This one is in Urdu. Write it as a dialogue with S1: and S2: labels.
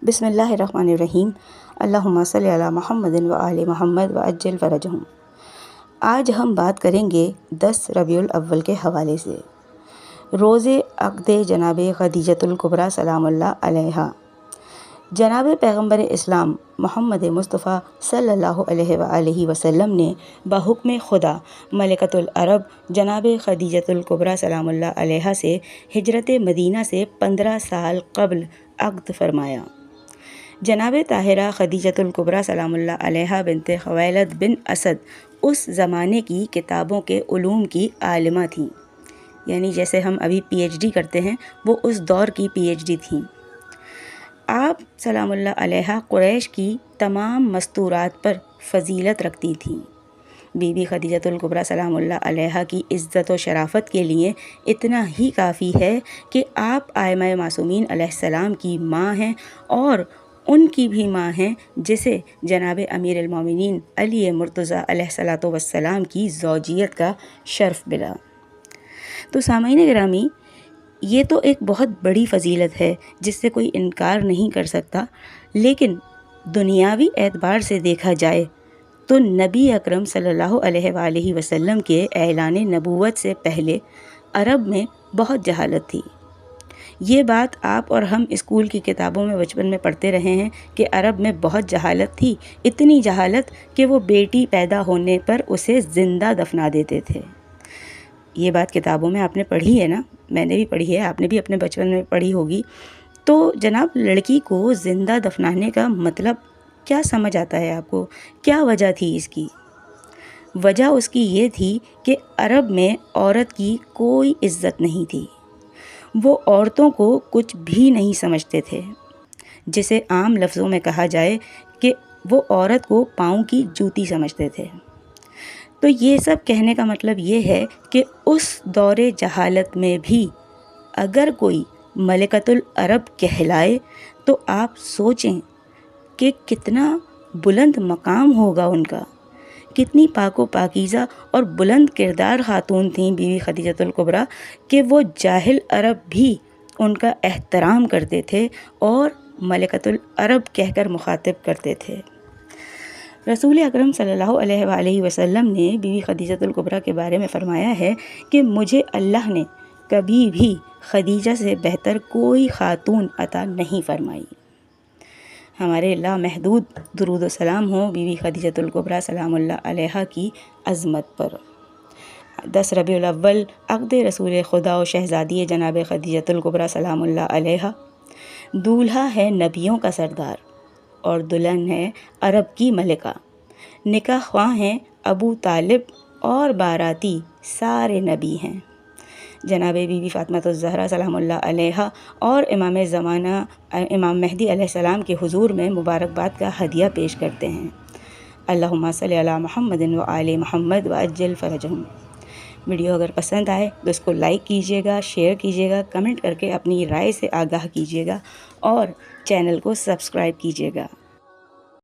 S1: بسم اللہ الرحمن الرحیم۔ اللہم صلی علی محمد و آل محمد وعجل فرجہم۔ آج ہم بات کریں گے 10 ربیع الاول کے حوالے سے، روز عقد جناب خدیجۃ الکبریٰ سلام اللہ علیہا۔ جناب پیغمبر اسلام محمد مصطفیٰ صلی اللہ علیہ وآلہ وسلم نے بحکم خدا ملکۃ العرب جناب خدیجۃ الکبریٰ سلام اللہ علیہا سے ہجرت مدینہ سے 15 سال قبل عقد فرمایا۔ جناب طاہرہ خدیجۃ الکبریٰ سلام اللہ علیہا بنت خویلد بن اسد اس زمانے کی کتابوں کے علوم کی عالمہ تھیں، یعنی جیسے ہم ابھی پی ایچ ڈی کرتے ہیں وہ اس دور کی پی ایچ ڈی تھیں۔ آپ سلام اللہ علیہا قریش کی تمام مستورات پر فضیلت رکھتی تھیں۔ بی بی خدیجۃ الکبریٰ سلام اللہ علیہا کی عزت و شرافت کے لیے اتنا ہی کافی ہے کہ آپ آئمہ معصومین علیہ السلام کی ماں ہیں اور ان کی بھی ماں ہیں جسے جناب امیر المومنین علی مرتضیٰ علیہ الصلوۃ والسلام کی زوجیت کا شرف ملا۔ تو سامعین گرامی، یہ تو ایک بہت بڑی فضیلت ہے جس سے کوئی انکار نہیں کر سکتا، لیکن دنیاوی اعتبار سے دیکھا جائے تو نبی اکرم صلی اللہ علیہ وآلہ وسلم کے اعلان نبوت سے پہلے عرب میں بہت جہالت تھی۔ یہ بات آپ اور ہم اسکول کی کتابوں میں بچپن میں پڑھتے رہے ہیں کہ عرب میں بہت جہالت تھی، اتنی جہالت کہ وہ بیٹی پیدا ہونے پر اسے زندہ دفنا دیتے تھے۔ یہ بات کتابوں میں آپ نے پڑھی ہے نا، میں نے بھی پڑھی ہے، آپ نے بھی اپنے بچپن میں پڑھی ہوگی۔ تو جناب لڑکی کو زندہ دفنانے کا مطلب کیا سمجھ آتا ہے آپ کو؟ کیا وجہ تھی اس کی؟ وجہ اس کی یہ تھی کہ عرب میں عورت کی کوئی عزت نہیں تھی، وہ عورتوں کو کچھ بھی نہیں سمجھتے تھے، جسے عام لفظوں میں کہا جائے کہ وہ عورت کو پاؤں کی جوتی سمجھتے تھے۔ تو یہ سب کہنے کا مطلب یہ ہے کہ اس دور جہالت میں بھی اگر کوئی ملکۃ العرب کہلائے تو آپ سوچیں کہ کتنا بلند مقام ہوگا ان کا، کتنی پاک و پاکیزہ اور بلند کردار خاتون تھیں بی بی خدیجۃ الکبریٰ کہ وہ جاہل عرب بھی ان کا احترام کرتے تھے اور ملکۃ العرب کہہ کر مخاطب کرتے تھے۔ رسول اکرم صلی اللہ علیہ وآلہ وسلم نے بی بی خدیجۃ الکبریٰ کے بارے میں فرمایا ہے کہ مجھے اللہ نے کبھی بھی خدیجہ سے بہتر کوئی خاتون عطا نہیں فرمائی۔ ہمارے لامحدود درود و سلام ہو بی بی خدیجۃ الکبریٰ سلام اللہ علیہا کی عظمت پر۔ 10 ربیع الاول عقد رسول خدا و شہزادی جناب خدیجۃ الکبریٰ سلام اللہ علیہا۔ دولہا ہے نبیوں کا سردار اور دلہن ہے عرب کی ملکہ، نکاح خواہ ہیں ابو طالب اور باراتی سارے نبی ہیں۔ جناب بی بی فاطمہ الزہرا سلام اللہ علیہا اور امام زمانہ امام مہدی علیہ السلام کے حضور میں مبارکباد کا ہدیہ پیش کرتے ہیں۔ اللہم صلی علی محمد و آل محمد وعجل فرجہم۔ ویڈیو اگر پسند آئے تو اس کو لائک کیجیے گا، شیئر کیجیے گا، کمنٹ کر کے اپنی رائے سے آگاہ کیجیے گا اور چینل کو سبسکرائب کیجیے گا۔